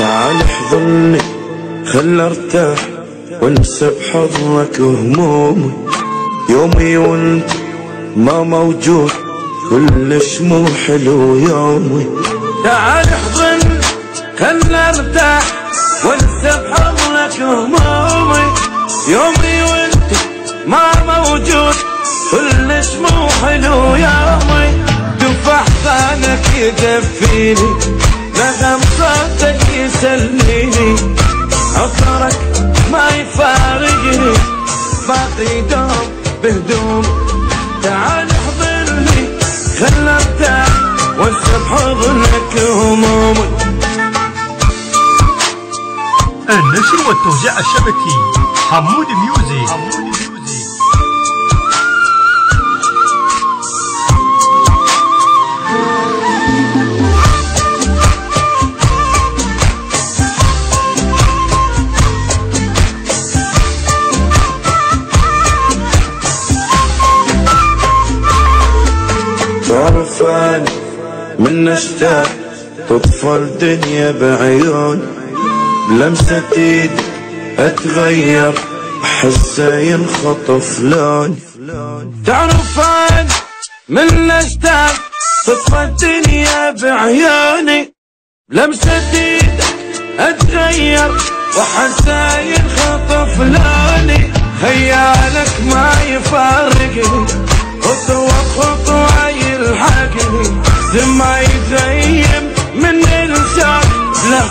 تعال احضني خل ارتاح وانسى بحضنك همومي، يومي وانت ما موجود كلش مو حلو يومي. تعال احضني خل ارتاح وانسى بحضنك همومي، يومي وانت ما موجود كلش مو حلو يومي. دف احضانك يدفيني، نغم صوتك يسليني، عطرك ما يفارقني، باقي دوم بهدوم. تعال احضني خل ارتاح وانسى بحضنك همومي. النشر والتوزيع الشبكي حمود ميوزك. تعرف أنا من اشتاق تطفى الدنيا بعيون، بلمسة ايدي اتغير احسه ينخطف لون. تعرف أنا من اشتاق تطفى الدنيا بعيوني، بلمسة ايدك اتغير واحسه ينخطف لوني. خيالك ما يفارقني، خطوة بخطوة يلحقني، ما يتغيم من انسان له